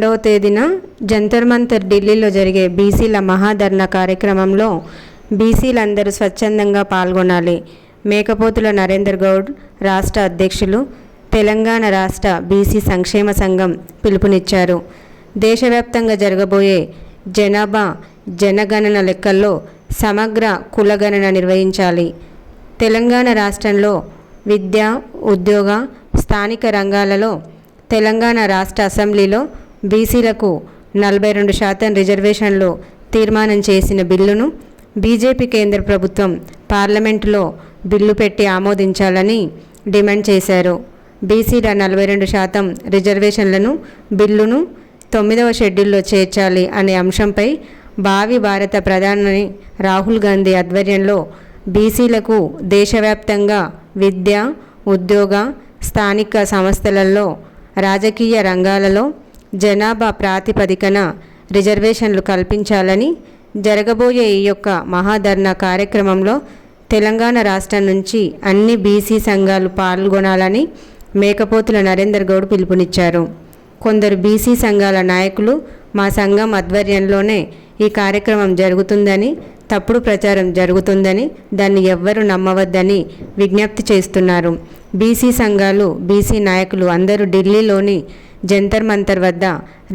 2వ తేదీన జంతర్ మంతర్ ఢిల్లీలో జరిగే బీసీల మహాధర్నా కార్యక్రమంలో బీసీలందరూ స్వచ్ఛందంగా పాల్గొనాలి. మేకపోతుల నరేందర్ గౌడ్ రాష్ట్ర అధ్యక్షులు, తెలంగాణ రాష్ట్ర బీసీ సంక్షేమ సంఘం పిలుపునిచ్చారు. దేశవ్యాప్తంగా జరగబోయే జనాభా జనగణన లెక్కల్లో సమగ్ర కులగణన నిర్వహించాలి. తెలంగాణ రాష్ట్రంలో విద్య, ఉద్యోగ, స్థానిక రంగాలలో తెలంగాణ రాష్ట్ర అసెంబ్లీలో బీసీలకు 42% రిజర్వేషన్లు తీర్మానం చేసిన బిల్లును బీజేపీ కేంద్ర ప్రభుత్వం పార్లమెంటులో బిల్లు పెట్టి ఆమోదించాలని డిమాండ్ చేశారు. బీసీల 42% రిజర్వేషన్లను బిల్లును 9వ షెడ్యూల్లో చేర్చాలి అనే అంశంపై భావి భారత ప్రధాని రాహుల్ గాంధీ ఆధ్వర్యంలో బీసీలకు దేశవ్యాప్తంగా విద్య, ఉద్యోగ, స్థానిక సంస్థలలో, రాజకీయ రంగాలలో జనాభా ప్రాతిపదికన రిజర్వేషన్లు కల్పించాలని జరగబోయే ఈ యొక్క మహాధర్నా కార్యక్రమంలో తెలంగాణ రాష్ట్రం నుంచి అన్ని బీసీ సంఘాలు పాల్గొనాలని మేకపోతుల నరేందర్ గౌడ్ పిలుపునిచ్చారు. కొందరు బీసీ సంఘాల నాయకులు మా సంఘం ఆధ్వర్యంలోనే ఈ కార్యక్రమం జరుగుతుందని, తప్పుడు ప్రచారం జరుగుతుందని, దాన్ని ఎవ్వరూ నమ్మవద్దని విజ్ఞప్తి చేస్తున్నారు. బీసీ సంఘాలు, బీసీ నాయకులు అందరూ ఢిల్లీలోని జంతర్ మంతర్ వద్ద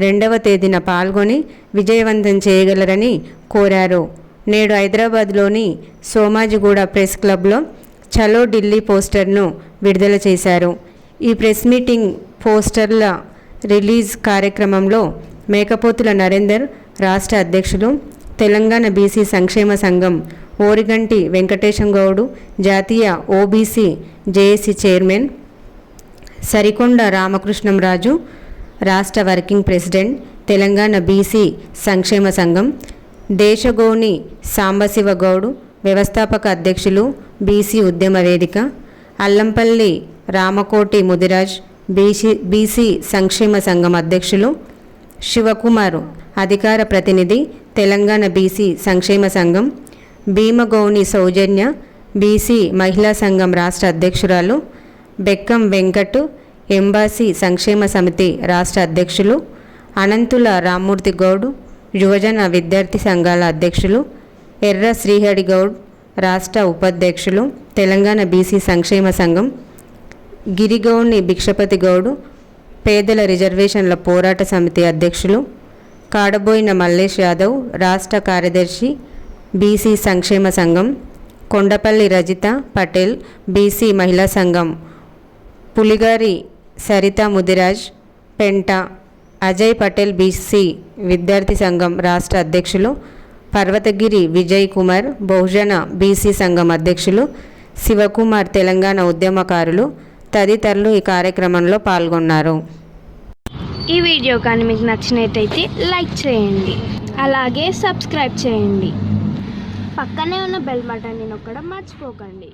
2వ తేదీన పాల్గొని విజయవంతం చేయగలరని కోరారు. నేడు హైదరాబాద్లోని సోమాజిగూడ ప్రెస్ క్లబ్లో చలో ఢిల్లీ పోస్టర్ను విడుదల చేశారు. ఈ ప్రెస్ మీటింగ్ పోస్టర్ల రిలీజ్ కార్యక్రమంలో మేకపోతుల నరేందర్ రాష్ట్ర అధ్యక్షులు, తెలంగాణ బీసీ సంక్షేమ సంఘం ఓరిగంటి వెంకటేశం గౌడు, జాతీయ OBC JAC chairman Sarikonda Ramakrishnamraju, రాష్ట్ర వర్కింగ్ ప్రెసిడెంట్, తెలంగాణ బీసీ సంక్షేమ సంఘం దేశగోని సాంబశివ గౌడు, వ్యవస్థాపక అధ్యక్షులు, బీసీ ఉద్యమ వేదిక అల్లంపల్లి రామకోటి ముదిరాజ్, బీసీ సంక్షేమ సంఘం అధ్యక్షులు శివకుమార్, అధికార ప్రతినిధి, తెలంగాణ బీసీ సంక్షేమ సంఘం భీమగౌని సౌజన్య, బీసీ మహిళా సంఘం రాష్ట్ర అధ్యక్షురాలు బెక్కం వెంకట్, ఎంబాసీ సంక్షేమ సమితి రాష్ట్ర అధ్యక్షులు అనంతుల రామ్మూర్తి గౌడ్, యువజన విద్యార్థి సంఘాల అధ్యక్షులు ఎర్ర శ్రీహరి గౌడ్, రాష్ట్ర ఉపాధ్యక్షులు, తెలంగాణ బీసీ సంక్షేమ సంఘం గిరిగౌని భిక్షపతి గౌడ్, పేదల రిజర్వేషన్ల పోరాట సమితి అధ్యక్షులు కాడబోయిన మల్లేష్ యాదవ్, రాష్ట్ర కార్యదర్శి, బీసీ సంక్షేమ సంఘం కొండపల్లి రజిత పటేల్, బీసీ మహిళా సంఘం పులిగారి సరిత ముదిరాజ్, పెంట అజయ్ పటేల్, బీసీ విద్యార్థి సంఘం రాష్ట్ర అధ్యక్షులు పర్వతగిరి విజయ్ కుమార్, బహుజన బీసీ సంఘం అధ్యక్షులు శివకుమార్, తెలంగాణ ఉద్యమకారులు తదితరులు ఈ కార్యక్రమంలో పాల్గొన్నారు. ఈ వీడియో కానీ మీకు నచ్చినట్టయితే లైక్ చేయండి, అలాగే సబ్స్క్రైబ్ చేయండి. పక్కనే ఉన్న బెల్ బటన్ని నొక్కడం మర్చిపోకండి.